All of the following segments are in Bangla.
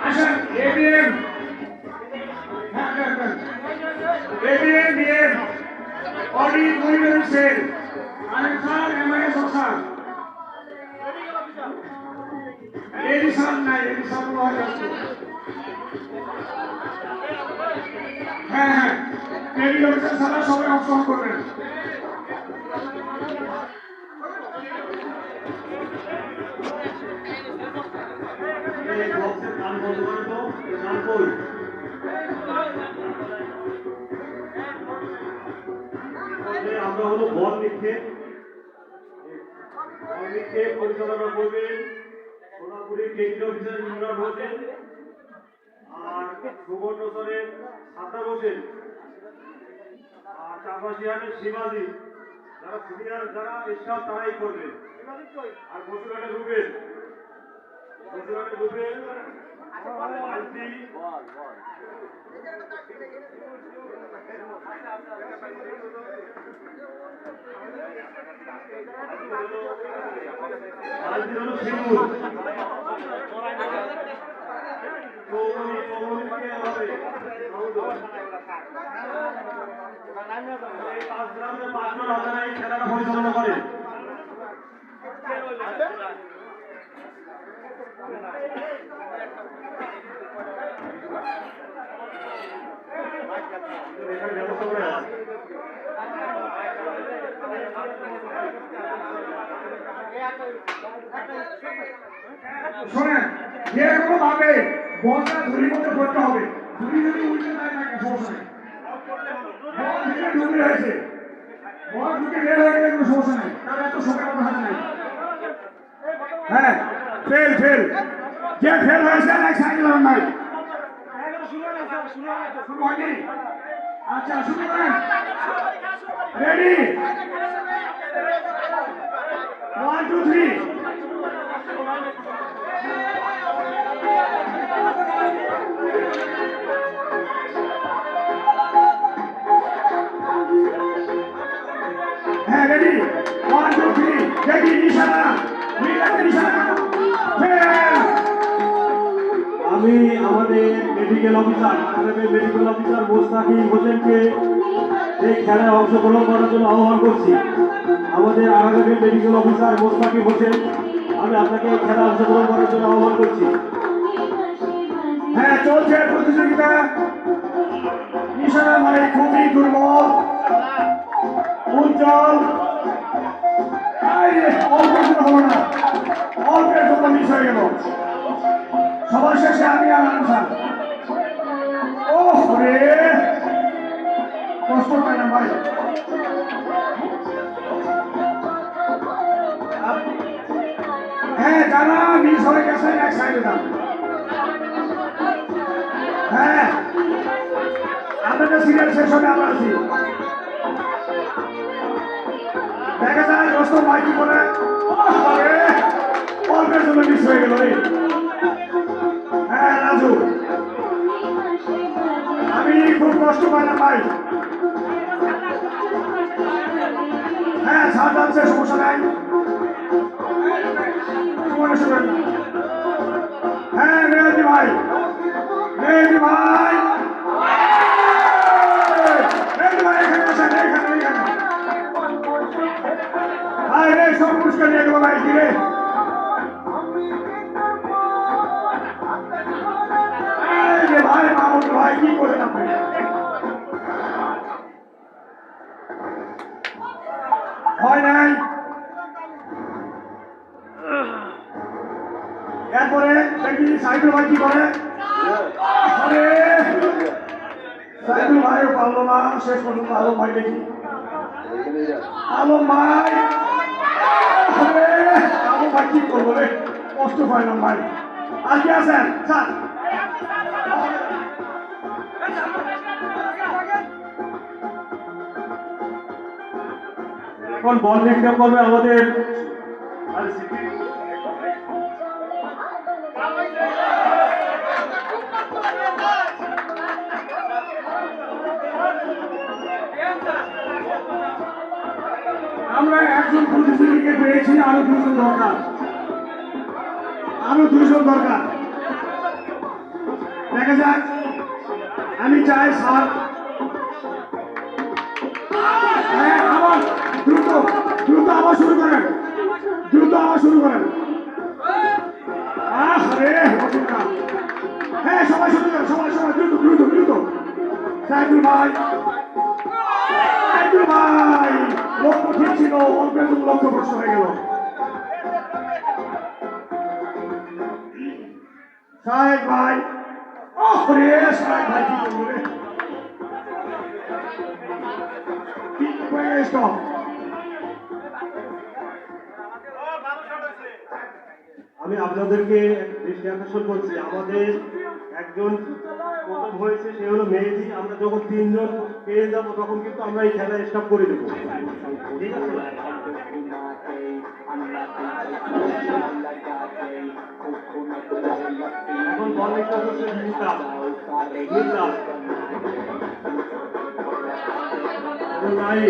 আসেন ABM ABM BM audit monitoring cell Ansar MIS officer addition নাই এডিশন হ্যাঁ হ্যাঁ মেডিকেল অফিসার ছাড়া সবাই অংশগ্রহণ করবেন। আমরা হলো বল নিক্ষেপ পরিচালনা করবেন সোনাপুরের কেন্দ্রীয় অফিসার ইমরান হোসেন আর সুবর্ণচরের সাদ্দাম হোসেন আর চাপাশিয়ানের শিবাজি যারা সিনিয়র যারা স্টাফ তারাই করবেন। আর বসুরহাটের রুবেল খেলাটা পরিচালনা করে। শোনেন যে কোনো ভাবে বলটা ঝুড়ির মধ্যে পড়তে হবে। ঝুড়ি যদি উল্টে যায় থাকে সমস্যা নেই। বল থেকে ঢুকে হয়েছে, বল ঢুকে বের হয়ে গেলে কোনো সমস্যা নেই, তার এত শোকের কথা নেই। হ্যাঁ ফেল ফেল যে ফেল হয়েছে এক সাইড লাগান নাই শুরু হয়নি। আচ্ছা শুরু করেন। রেডি 1 2 3 হ্যাঁ রেডি 1 2 3 রেডি নিশানা নিশানা। আমি আমাদের মেডিকেল অফিসার মোস্তাকিম হোসেনকে এই খেলায় অংশগ্রহণ করার জন্য আহ্বান করছি। আমাদের আরাকানের মেডিকেল অফিসার মোস্তাকিম হোসেন, আমি আপনাকে এই খেলায় অংশগ্রহণ করার জন্য আহ্বান করছি। হ্যাঁ চলছে প্রতিযোগিতা। নিশানা ভাই খুবই দুর্বল, উজ্জ্বল অল্পের জন্য হলো না, অল্পের জন্য মিস হয়ে গেল। সবার শেষে আমি আর আনসার। ও রে কষ্ট পাই না ভাই। হ্যাঁ যারা মিস হয়ে গেছে এক সাইডে যান। হ্যাঁ আপনাদের সিরিয়াল শেষ হবে, আমরা আছি। দেখা যায় দোস্ত মাইকি করে অল্পের জন্য মিস হয়ে গেল রে। হ্যাঁ রাজু আমি খুব কষ্ট পাই না ভাই। হ্যাঁ ছাড় যাচ্ছে, সমস্যা নাই। হ্যাঁ মেহেদি ভাই, মেহেদি ভাই, মেহেদি ভাই এখানে আসেন, এখানে এখানে। ভাই রে সব পুরস্কার নিয়ে গেল ভাই কিরে। ভাই মামুন ভাই কি করেন আপনি? হয় নাই। এরপরে দেখি সাইদুল ভাই কি করে। সাইদুল ভাইও পারলো না শেষ পর্যন্ত। আলম ভাই দেখি, আলম ভাই, আলম ভাই কি করবো রে, কষ্ট পাইলাম ভাই। আর কি আছেন স্যার? এখন বল নিক্ষেপ করবে আমাদের আমরা একজন প্রতিযোগীকে পেয়েছি, আরো দুজন দরকার, আরো দুজন দরকার। দেখা যাক, আমি চাই স্যার আবার দ্রুত দ্রুত আবার শুরু করেন, দ্রুত আবার শুরু করেন। আরে হ্যাঁ, সবাই শুরু করেন, সবাই সবাই দ্রুত দ্রুত দ্রুত। সাইদুল ভাই, সাইদুল ভাই, লক্ষ্য ঠিক ছিল, অল্প একটু লক্ষ্য ভ্রষ্ট হয়ে গেল। সাহেব ভাই, রে সাহেব ভাই, কি করবো রে, কি হয়ে গেছ? আমি আপনাদেরকে দৃষ্টি আকর্ষণ করছি, আমাদের একজন প্রথম হয়েছে, সে হলো মেহেদি। আমরা যখন 3 জন পেয়ে যাবো তখন কিন্তু আমরা এই খেলা স্টপ করে দেবো, ঠিক আছে? এখন বল একটা করছে মিতাব, মিতাব নাই,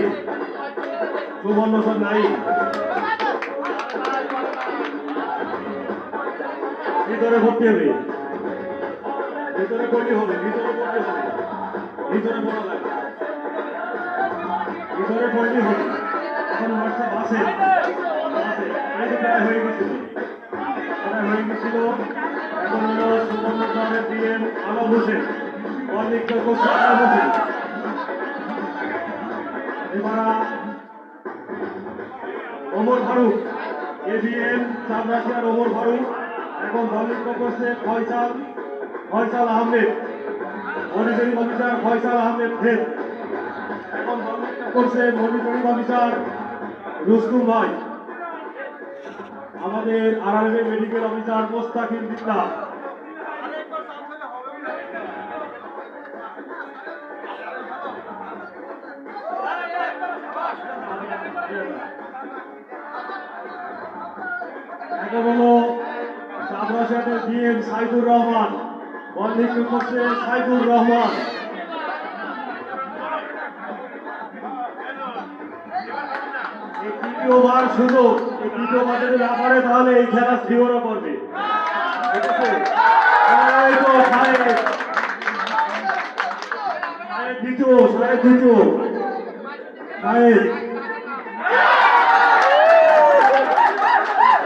সুবর্ণ সব নাই, ভিতরে ভর্তি হবে, ভিতরে করতে হবে, ভিতরে করতে হবে, ভিতরে বলা লাগবে, ভিতরে করতে হবে। এখন হোয়াটসঅ্যাপ আছে, এই তো প্রায় হয়ে গেছিল, প্রায় হয়ে গেছিল। এখন হলো সুবর্ণ ক্লাবের ডিএম আলম হোসেন, অনেক করছে আলম হোসেন। এবার ওমর ফারুক, এবিএম চাঁদরাশিয়ার ওমর ফারুক। এখন দললিপ্ত করছে ফয়সাল, ফয়সাল আহমেদ, মনিটরিং অফিসার ফয়সাল আহমেদ ফের। এখন দললিপ্ত করছে মনিটরিং অফিসার রুস্তুম ভাই। আমাদের আরআরবি মেডিকেল অফিসার মোস্তাকিম বিল্লাহ। এখন হলো চাঁদরাশিয়ার ডিএম সাইদুর রহমান, বললিপ্ত করছে সাইদুর রহমান। এই তৃতীয়বার সুযোগ, এই তৃতীয়বার যদি না পারে তাহলে এই খেলা সিওরা করবে, ঠিক আছে? এই তো সাহেব, সাহেব দ্বিতীয়, সাহেব দ্বিতীয়, সাহেব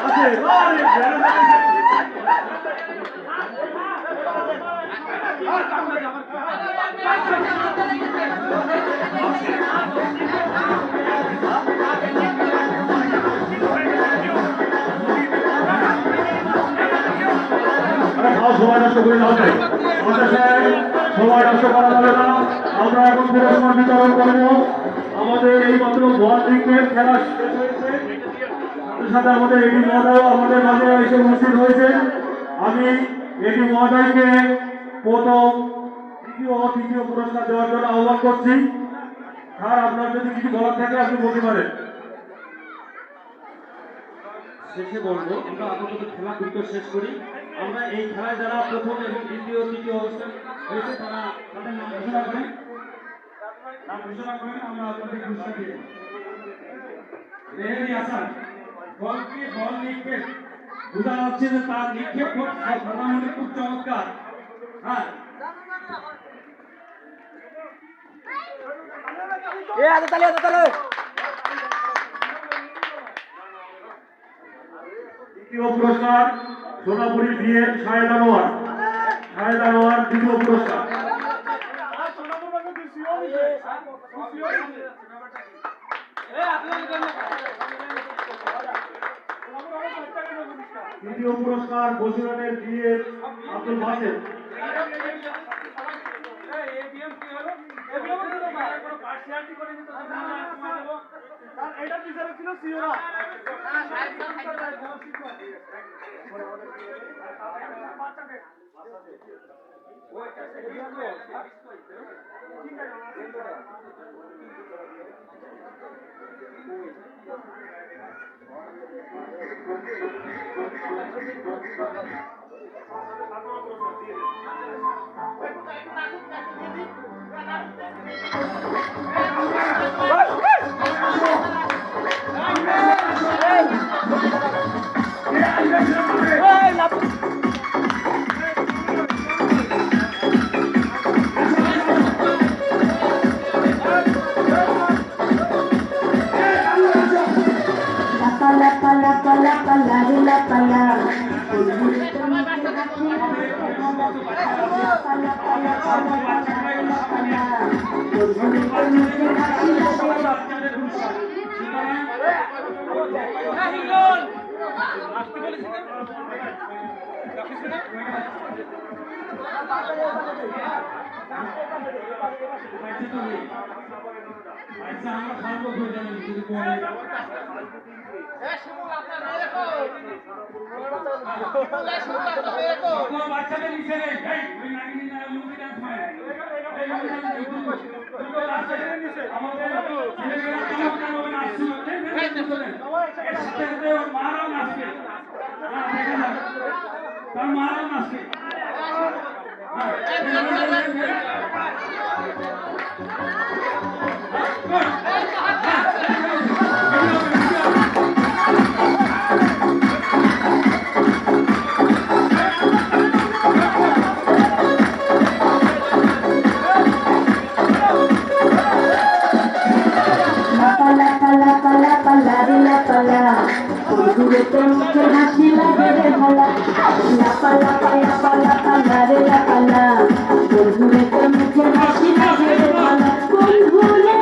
আছে। সময় নষ্ট করে দেওয়া যায়, সময় নষ্ট করা যাবে না। আমরা এখন পুরস্কার বিতরণ করবো। আমাদের এই মাত্র বল ক্রিকেট খেলা শেষ হয়েছে, সাথে সাথে আমাদের এডি মহোদয় আমাদের মাঝে এসে উপস্থিত হয়েছে। আমি এডি মহোদয়কে প্রথম, দ্বিতীয় ও তৃতীয় পুরস্কার দেওয়ার জন্য আহ্বান করছি। স্যার, আপনার যদি কিছু বলার থাকে আপনি বলতে পারেন। শেষে বলবো, আমরা আপাতত খেলা দ্রুত শেষ করি। আমরা এই খেলায় যারা প্রথম এবং দ্বিতীয় তৃতীয় অবস্থান হয়েছে তারা তাদের নাম ঘোষণা করেন, নাম ঘোষণা করেন, আমরা আপনাদের পুরস্কার দিব। মেহেদি হাসান, বল নিক্ষেপ, বোঝা যাচ্ছে যে তার নিক্ষেপ মোটামুটি খুব চমৎকার। হ্যাঁ, দ্বিতীয় পুরস্কার সোনাপুরি দিয়ে শাহেদ আনোয়ার, শাহেদ আনোয়ার দ্বিতীয় পুরস্কার। তৃতীয় পুরস্কার বসিরনের দিয়ে আব্দুল বাসেদ। এটা বিচারে ছিল সিওরা। পালা পালা পালা পালা রে লা পালা আচ্ছা আমরা খাবো হয়ে যাবে যদি বলে বাচ্চাদের নিচে নেই ওই নাগিনী না লুঙ্গি ডান্স মারে এই লুঙ্গি ডান্স আমাদের ছেলেমেয়েরা কেমন নাচছিল এর সাথে সাথে ওর মারাও নাচবে দেখা যাক তার মারাও নাচবে পালা পালা পালা পালা রে লা পালা বন্ধুদের মুখে হাসি লাগে রে ভালা লা পালা পালা পালা পালা রে লা পালা বন্ধুদের মুখে হাসি লাগে রে ভালা বন্ধুরে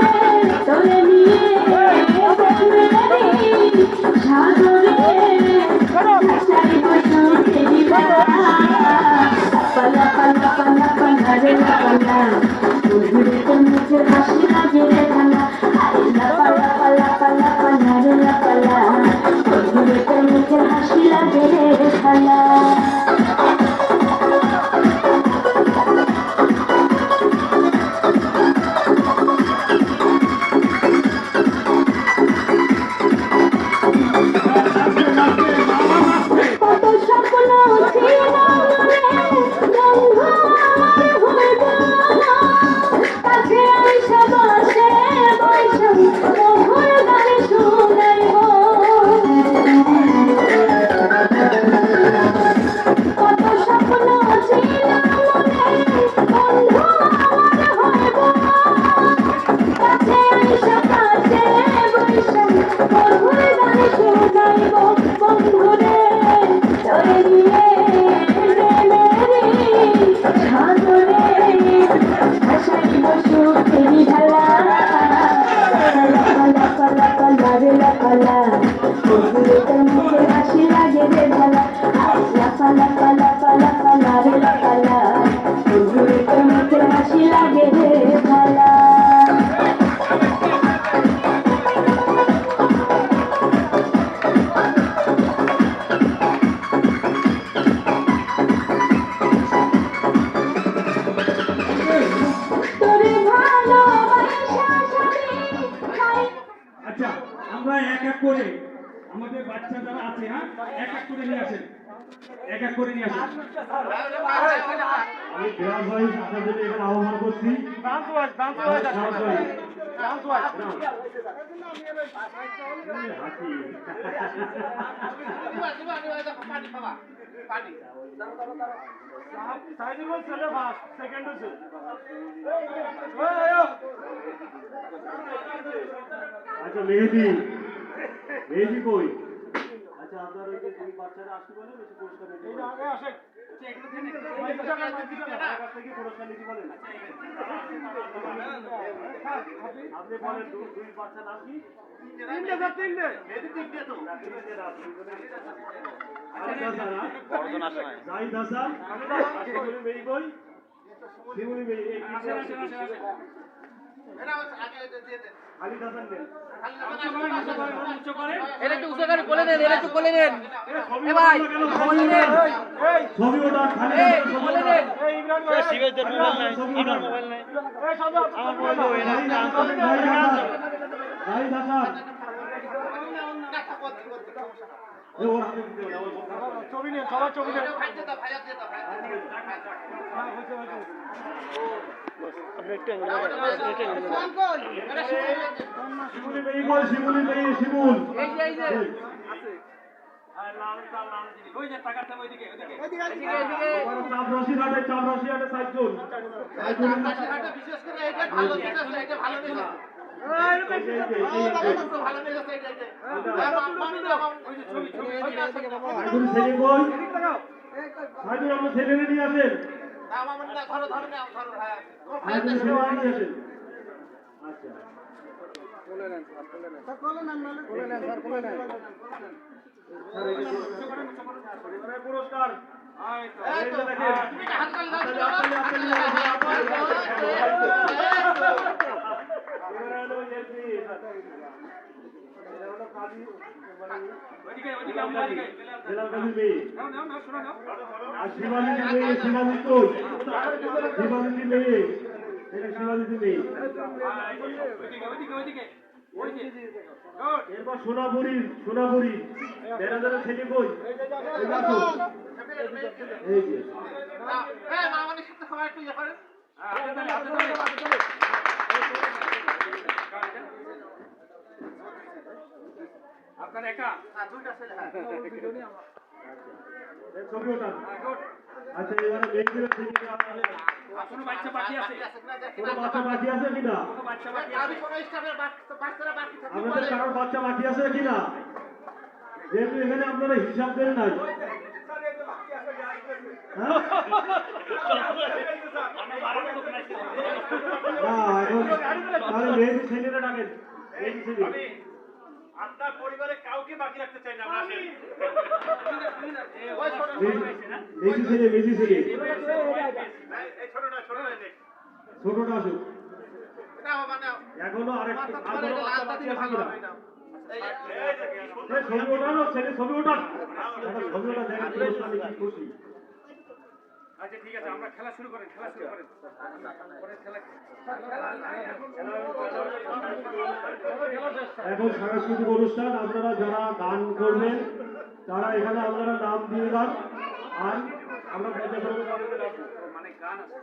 তোরে নিয়ে সাগরে হাসাই বসন্তে দিবালা পালা পালা পালা পালা রে লা পালা বন্ধুদের মুখে হাসি লাগে রে ভালা পালা পালা পালা পালা রে লা পালা বন্ধুদের মুখে হাসি লাগে রে ভালা কত স্বপ্ন ছিল মনে বন্ধু আমার হইব না কাছে আইসা বসে বৈশাখ মধুর গান শুনাইব কত স্বপ্ন ছিল মনে বন্ধু আমার হইব না কাছে আইসা বসে বৈশাখ মধুর গান শুনাইব বন্ধুরে তোরে নিয়ে সাগরে হাসাইব সুখেরি ঢালা পালা পালা পালা রে লা পালা বন্ধুদের মুখে হাসি লাগে রে ভালা লা পালা পালা পালা পালা রে লা পালা বন্ধুদের মুখে হাসি লাগে রে ভালা তোরে ভালোবাসা সবই আচ্ছা আমরা এক এক করে আমাদের বাচ্চা যারা আছে হ্যাঁ এক এক করে নিয়ে আসেন এক এক করে নিয়ে আসেন আমি ক্লাস ওয়াইজ আপনাদের এখানে আহ্বান করছি আচ্ছা মেহেদি মেহেদি কই আচ্ছা আপনার ওই যে দুই বাচ্চারা আসতে বলে বেশি পুরস্কার দিতে পুরস্কার নিতে বলেন আপনি বলেন দুই বাচ্চা নাম কি জাহিদ হাসান মেয়ে কই শিমুলি মেয়ে খালিদ হাসান নেন এটা একটু উঁচু করে বলে নেন, এটা একটু বলে নেন। এ ভাই, বলে নেন। ছবি ওটা খালিদ এই, হাসান বলে নেন। জাহিদ হাসান ওর হাতে দিতে হবে ছবি নেন সবার ছবি নেন শিমুলি মেয়ে বল শিমুলি মেয়ে শিমুল এই যে, এই যে। এদিকে, এদিকে। চাপরাশি হাটে সাইকেল বিশেষ করে এটা ভালো, এটা ভালো। এই যে, এই যে। সাইদুল ছেলে কই? সাইদুল আপনার ছেলেকে নিয়ে আসেন। সাইদুল ছেলেকে নিয়ে আসেন। আচ্ছা। পরিবারের পুরস্কার এই যে দেখেন। আর শিবানীর মেয়ে, শিবানী কই? শিবানীর মেয়ে, এটা শিবানীর মেয়ে। এরপর সোনাপুরি, সোনাপুরি ম্যানেজারের ছেলে কই? এই যে আসো। এই যে আপনার একা এই ছবি ওঠান। আচ্ছা এবারে মেয়েদের ছেলে কোনো বাচ্চা বাকি আছে কোনো বাচ্চা বাকি আছে কিনা? কোনো বাচ্চা বাকি আছে আপনাদের কারোর বাচ্চা বাকি আছে কিনা? যেহেতু এখানে আপনারা হিসাব দেন নাই। হ্যাঁ? না এখন তাহলে মেয়েদের ছেলেরা ডাকেন। মেয়েদের ছেলে। আপনার পরিবারে কাউকে বাকি রাখতে চাই না আমরা আসেন। মেজি ছেলে, মেজি ছেলে। এই ছোটটা নেই। ছোটটা আসুক। এখনো আরেকটু এখনো বাচ্চা বাকি আছে কিনা? এই ছবি ওঠানো, ছেলে ছবি ওঠান। একটা ছবি ওঠা দেখেন পুরস্কার নিয়ে কি খুশি। আচ্ছা ঠিক আছে আমরা খেলা শুরু করেন খেলা শুরু করেন পরের খেলা এখন সাংস্কৃতিক অনুষ্ঠান, আপনারা যারা গান করবেন তারা এখানে আপনারা নাম দিয়ে যান। আর আমরা মানে গান আছে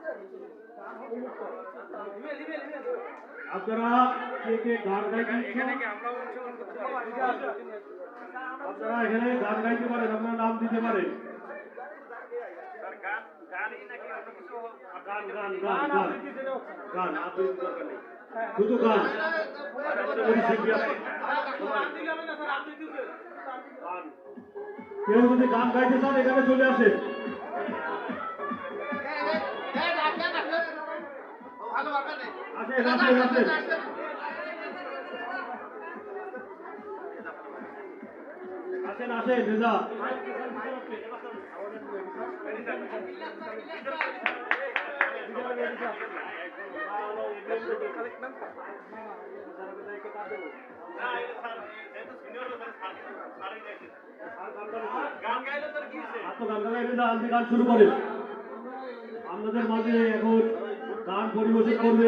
আপনারা কে কে গান গাইতে ইচ্ছুক, এখানে কি আমরা অংশগ্রহণ করতে পারি আপনারা এখানে গান গাইতে পারেন, আপনারা নাম দিতে পারেন। স্যার গানই নাকি অন্য কিছু? গান গান গান গান গান আবৃত্তি দরকার নেই, শুধু গান। গান। কেউ যদি গান গাইতে চান এখানে চলে আসেন। আসেন আসেন আসেন আসেন আসেন রেজা। গান গাইলে তোর কি হয়েছে? আপনি গান গাইতে রেজা, আপনি গান শুরু করেন। আপনাদের মাঝে এখন গান পরিবেশন করবে